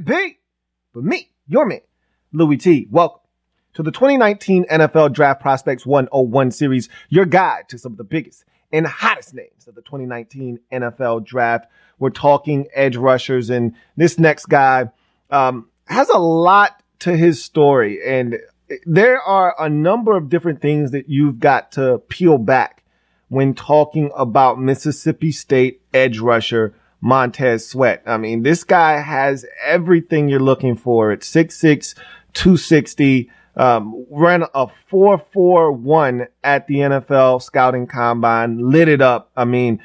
B. But me, your man, Louis T. Welcome to the 2019 NFL Draft Prospects 101 series, your guide to some of the biggest and hottest names of the 2019 NFL Draft. We're talking edge rushers, and this next guy has a lot to his story, and there are a number of different things that you've got to peel back when talking about Mississippi State edge rusher Montez Sweat. I mean, this guy has everything you're looking for. At 6'6", 260, ran a 4.41 at the NFL Scouting Combine, lit it up. I mean,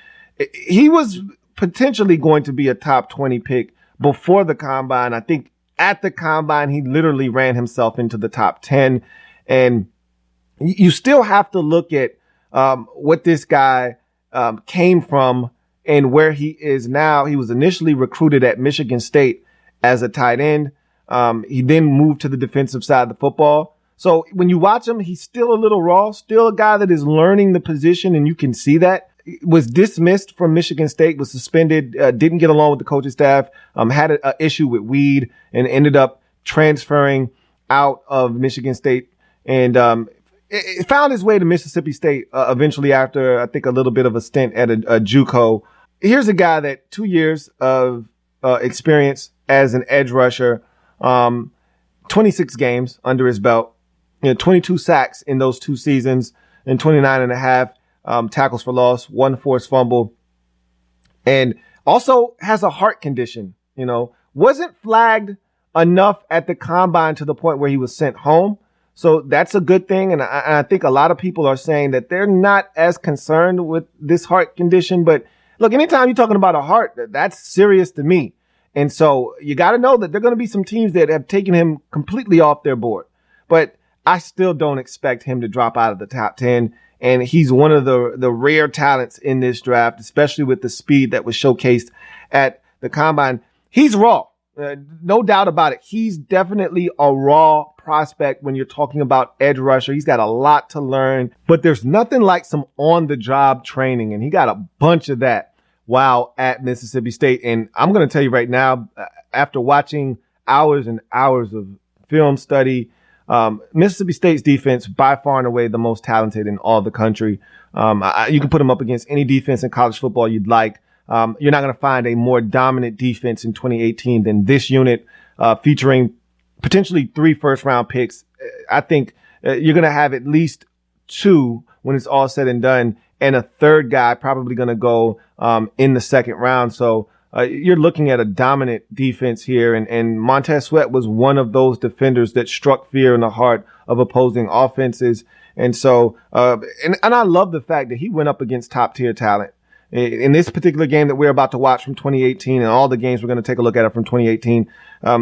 he was potentially going to be a top 20 pick before the Combine. I think at the Combine, he literally ran himself into the top 10. And you still have to look at what this guy came from and where he is now. He was initially recruited at Michigan State as a tight end. He then moved to the defensive side of the football. So when you watch him, he's still a little raw, still a guy that is learning the position, and you can see that. Was dismissed from Michigan State, was suspended, didn't get along with the coaching staff, had an issue with weed, and ended up transferring out of Michigan State, and it found his way to Mississippi State eventually after, I think, a little bit of a stint at a JUCO. Here's a guy that 2 years of experience as an edge rusher, 26 games under his belt, 22 sacks in those 2 seasons, and 29 and a half tackles for loss, 1 forced fumble, and also has a heart condition. Wasn't flagged enough at the Combine to the point where he was sent home. So that's a good thing. And I think a lot of people are saying that they're not as concerned with this heart condition. But look, anytime you're talking about a heart, that's serious to me. And so you got to know that there are going to be some teams that have taken him completely off their board. But I still don't expect him to drop out of the top 10. And he's one of the rare talents in this draft, especially with the speed that was showcased at the Combine. He's raw. No doubt about it. He's definitely a raw prospect when you're talking about edge rusher. He's got a lot to learn, but there's nothing like some on-the-job training, and he got a bunch of that while at Mississippi State. And I'm going to tell you right now, after watching hours and hours of film study, Mississippi State's defense, by far and away the most talented in all the country. You can put them up against any defense in college football you'd like. You're not going to find a more dominant defense in 2018 than this unit, featuring potentially 3 first-round picks. I think you're going to have at least 2 when it's all said and done, and a third guy probably going to go in the second round. So you're looking at a dominant defense here, and Montez Sweat was one of those defenders that struck fear in the heart of opposing offenses. And so, and I love the fact that he went up against top-tier talent. In this particular game that we're about to watch from 2018, and all the games we're going to take a look at from 2018,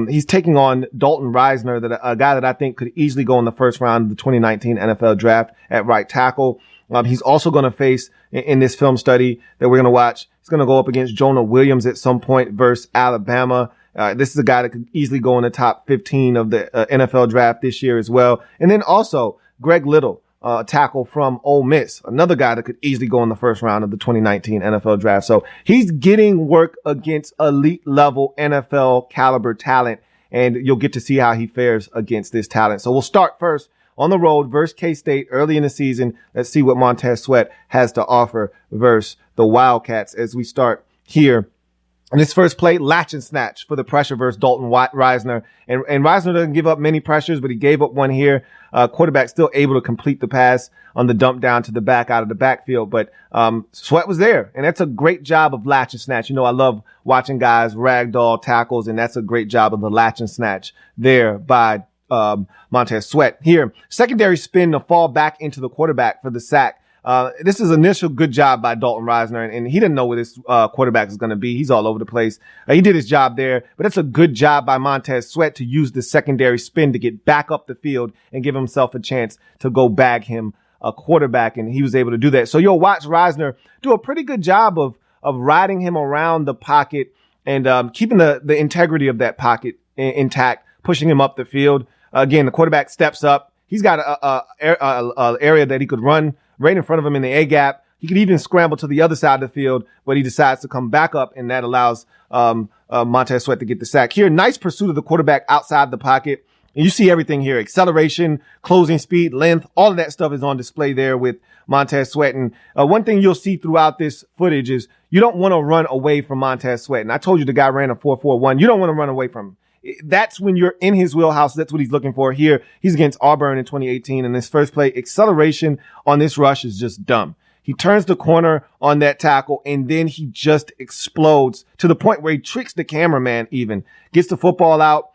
he's taking on Dalton Risner, a guy that I think could easily go in the first round of the 2019 NFL Draft at right tackle. He's also going to face, in this film study that we're going to watch, he's going to go up against Jonah Williams at some point versus Alabama. This is a guy that could easily go in the top 15 of the NFL Draft this year as well. And then also Greg Little, tackle from Ole Miss, another guy that could easily go in the first round of the 2019 NFL Draft. So he's getting work against elite level NFL caliber talent, and you'll get to see how he fares against this talent. So we'll start first on the road versus K-State early in the season. Let's see what Montez Sweat has to offer versus the Wildcats as we start here. In his first play, latch and snatch for the pressure versus Dalton Risner. And Risner doesn't give up many pressures, but he gave up one here. Quarterback still able to complete the pass on the dump down to the back out of the backfield. But Sweat was there, and that's a great job of latch and snatch. I love watching guys ragdoll tackles, and that's a great job of the latch and snatch there by Montez Sweat. Here, secondary spin to fall back into the quarterback for the sack. This is initial good job by Dalton Risner, and he didn't know where this quarterback is going to be. He's all over the place. He did his job there, but it's a good job by Montez Sweat to use the secondary spin to get back up the field and give himself a chance to go bag him a quarterback, and he was able to do that. So you'll watch Risner do a pretty good job of riding him around the pocket and keeping the integrity of that pocket intact, pushing him up the field. Again, the quarterback steps up. He's got a area that he could run right in front of him in the A-gap. He could even scramble to the other side of the field, but he decides to come back up, and that allows Montez Sweat to get the sack. Here, nice pursuit of the quarterback outside the pocket. And you see everything here: acceleration, closing speed, length, all of that stuff is on display there with Montez Sweat. And one thing you'll see throughout this footage is you don't want to run away from Montez Sweat. And I told you the guy ran a 4.41. You don't want to run away from him. That's when you're in his wheelhouse. That's what he's looking for. Here, he's against Auburn in 2018. And this first play, acceleration on this rush is just dumb. He turns the corner on that tackle, and then he just explodes to the point where he tricks the cameraman even. Gets the football out.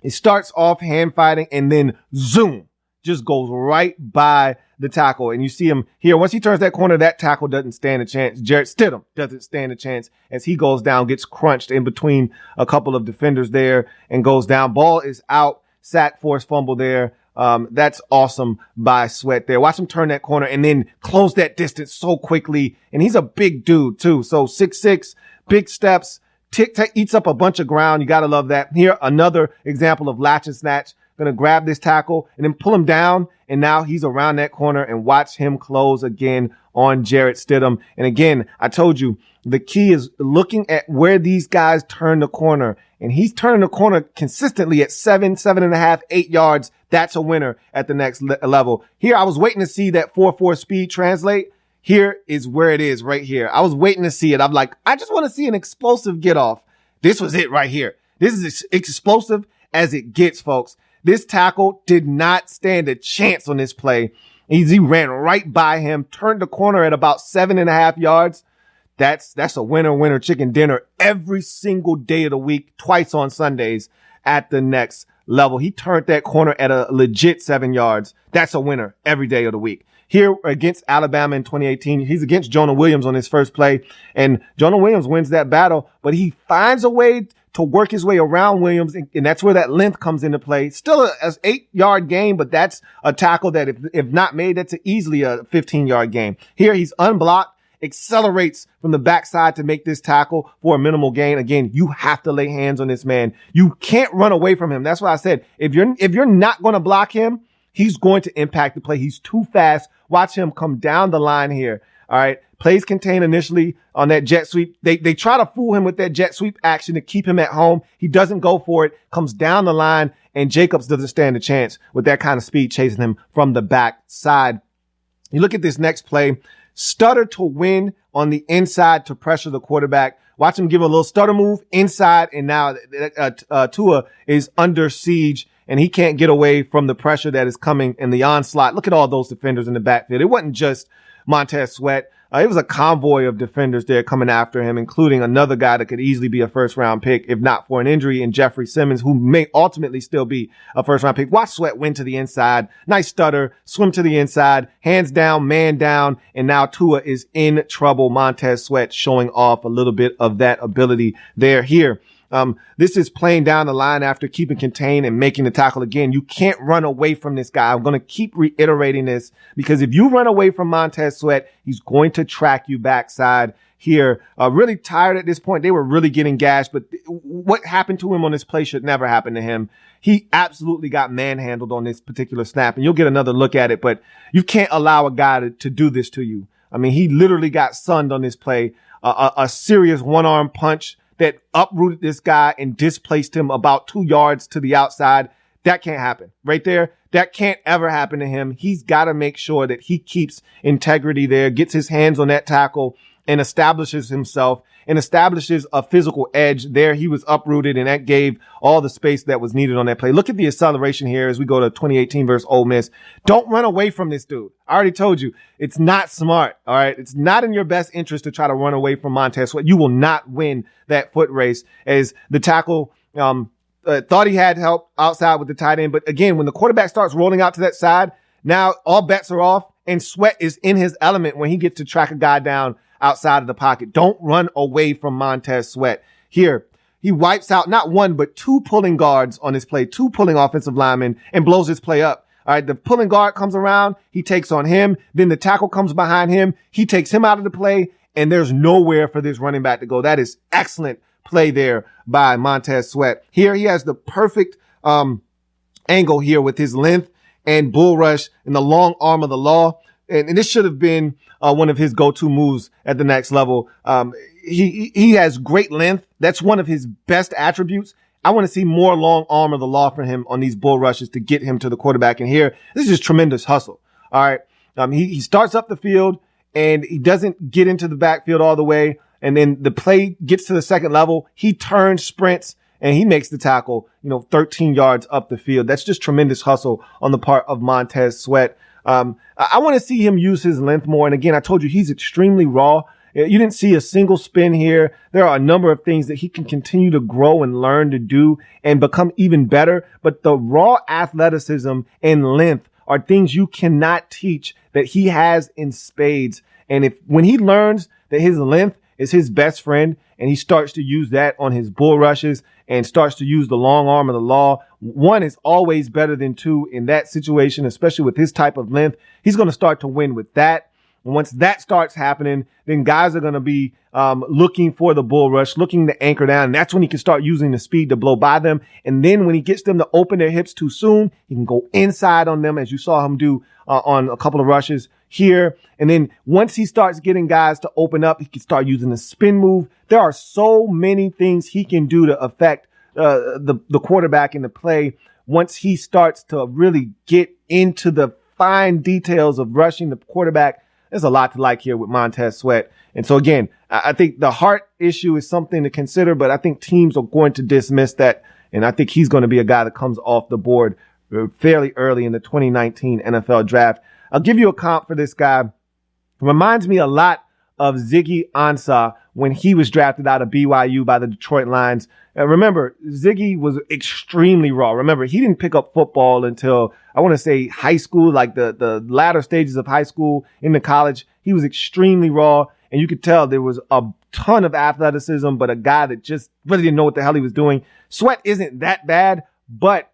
It starts off hand fighting, and then zoom, just goes right by the tackle. And you see him here. Once he turns that corner, that tackle doesn't stand a chance. Jarrett Stidham doesn't stand a chance as he goes down, gets crunched in between a couple of defenders there and goes down. Ball is out. Sack, forced fumble there. That's awesome by Sweat there. Watch him turn that corner and then close that distance so quickly. And he's a big dude too. So 6'6", big steps, eats up a bunch of ground. You got to love that. Here, another example of latch and snatch. Going to grab this tackle and then pull him down. And now he's around that corner, and watch him close again on Jarrett Stidham. And again, I told you the key is looking at where these guys turn the corner, and he's turning the corner consistently at 7.5, 8 yards. That's a winner at the next level. Here, I was waiting to see that 4.4 speed translate. Here is where it is right here. I was waiting to see it. I'm like, I just want to see an explosive get off. This was it right here. This is as explosive as it gets, folks. This tackle did not stand a chance on this play. He ran right by him, turned the corner at about 7.5 yards. That's a winner chicken dinner every single day of the week, twice on Sundays at the next level. He turned that corner at a legit 7 yards. That's a winner every day of the week. Here against Alabama in 2018, he's against Jonah Williams on his first play, and Jonah Williams wins that battle, but he finds a way to work his way around Williams, and that's where that length comes into play. Still an 8-yard game, but that's a tackle that if not made, that's easily a 15-yard game. Here he's unblocked, accelerates from the backside to make this tackle for a minimal gain. Again, you have to lay hands on this man. You can't run away from him. That's why I said, if you're not going to block him, he's going to impact the play. He's too fast. Watch him come down the line here. All right. Plays contained initially on that jet sweep. They try to fool him with that jet sweep action to keep him at home. He doesn't go for it, comes down the line, and Jacobs doesn't stand a chance with that kind of speed chasing him from the back side. You look at this next play, stutter to win on the inside to pressure the quarterback. Watch him give a little stutter move inside, and now Tua is under siege, and he can't get away from the pressure that is coming in the onslaught. Look at all those defenders in the backfield. It wasn't just Montez Sweat. It was a convoy of defenders there coming after him, including another guy that could easily be a first-round pick, if not for an injury, in Jeffrey Simmons, who may ultimately still be a first-round pick. Watch Sweat win to the inside. Nice stutter, swim to the inside, hands down, man down, and now Tua is in trouble. Montez Sweat showing off a little bit of that ability there. Here, this is playing down the line after keeping contained and making the tackle again. You can't run away from this guy. I'm going to keep reiterating this because if you run away from Montez Sweat, he's going to track you backside here. Really tired at this point. They were really getting gashed, but what happened to him on this play should never happen to him. He absolutely got manhandled on this particular snap, and you'll get another look at it, but you can't allow a guy to do this to you. I mean, he literally got sunned on this play, a serious one-arm punch that uprooted this guy and displaced him about 2 yards to the outside. That can't happen right there. That can't ever happen to him. He's got to make sure that he keeps integrity there, gets his hands on that tackle and establishes himself and establishes a physical edge there. He was uprooted, and that gave all the space that was needed on that play. Look at the acceleration here as we go to 2018 versus Ole Miss. Don't run away from this dude. I already told you, it's not smart. All right. It's not in your best interest to try to run away from Montez Sweat. You will not win that foot race as the tackle, thought he had help outside with the tight end. But again, when the quarterback starts rolling out to that side, now all bets are off, and Sweat is in his element when he gets to track a guy down outside of the pocket. Don't run away from Montez Sweat. Here, he wipes out not one, but 2 pulling guards on his play, 2 pulling offensive linemen, and blows his play up. All right, the pulling guard comes around, he takes on him, then the tackle comes behind him, he takes him out of the play, and there's nowhere for this running back to go. That is excellent play there by Montez Sweat. Here, he has the perfect angle here with his length and bull rush and the long arm of the law and this should have been one of his go-to moves at the next level. He has great length. That's one of his best attributes. I want to see more long arm of the law for him on these bull rushes to get him to the quarterback. And here, this is just tremendous hustle. All right. He starts up the field and he doesn't get into the backfield all the way. And then the play gets to the second level. He turns, sprints, and he makes the tackle, 13 yards up the field. That's just tremendous hustle on the part of Montez Sweat. I want to see him use his length more. And again, I told you he's extremely raw. You didn't see a single spin here. There are a number of things that he can continue to grow and learn to do and become even better. But the raw athleticism and length are things you cannot teach that he has in spades. And when he learns that his length is his best friend and he starts to use that on his bull rushes and starts to use the long arm of the law, one is always better than two in that situation, especially with his type of length. He's going to start to win with that. And once that starts happening, then guys are going to be looking for the bull rush, looking to anchor down. And that's when he can start using the speed to blow by them. And then when he gets them to open their hips too soon, he can go inside on them, as you saw him do on a couple of rushes here. And then once he starts getting guys to open up, he can start using the spin move. There are so many things he can do to affect the quarterback in the play once he starts to really get into the fine details of rushing the quarterback. There's a lot to like here with Montez Sweat. And so, again, I think the heart issue is something to consider, but I think teams are going to dismiss that. And I think he's going to be a guy that comes off the board fairly early in the 2019 NFL draft. I'll give you a comp for this guy. Reminds me a lot of Ziggy Ansah when he was drafted out of BYU by the Detroit Lions. Remember, Ziggy was extremely raw. Remember, he didn't pick up football until, I want to say, high school, like the latter stages of high school into college. He was extremely raw, and you could tell there was a ton of athleticism, but a guy that just really didn't know what the hell he was doing. Sweat isn't that bad, but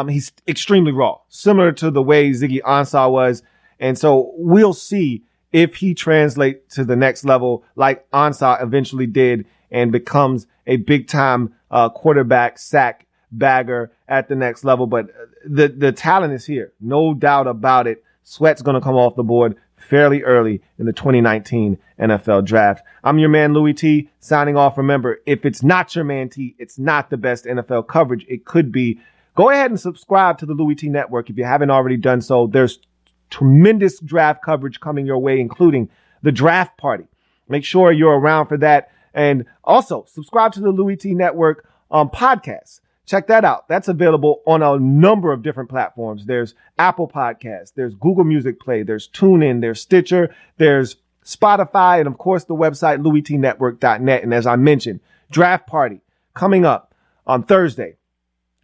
he's extremely raw, similar to the way Ziggy Ansah was. And so we'll see if he translates to the next level like Ansah eventually did and becomes a big-time quarterback sack bagger at the next level. But the talent is here, no doubt about it. Sweat's going to come off the board fairly early in the 2019 NFL draft. I'm your man, Louis T, signing off. Remember, if it's not your man T, it's not the best NFL coverage it could be. Go ahead and subscribe to the Louis T Network if you haven't already done so. There's tremendous draft coverage coming your way, including the draft party. Make sure you're around for that. And also subscribe to the Louis T Network podcast. Check that out. That's available on a number of different platforms. There's Apple Podcasts, there's Google Music Play, there's TuneIn, there's Stitcher, there's Spotify, and of course the website louistnetwork.net. And as I mentioned, draft party coming up on Thursday.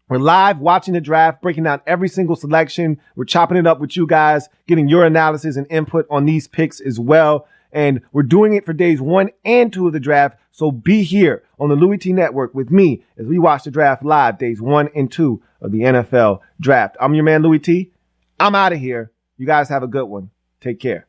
We're live watching the draft, breaking down every single selection. We're chopping it up with you guys, getting your analysis and input on these picks as well. And we're doing it for days 1 and 2 of the draft. So be here on the Louis T Network with me as we watch the draft live, days 1 and 2 of the NFL draft. I'm your man, Louis T. I'm out of here. You guys have a good one. Take care.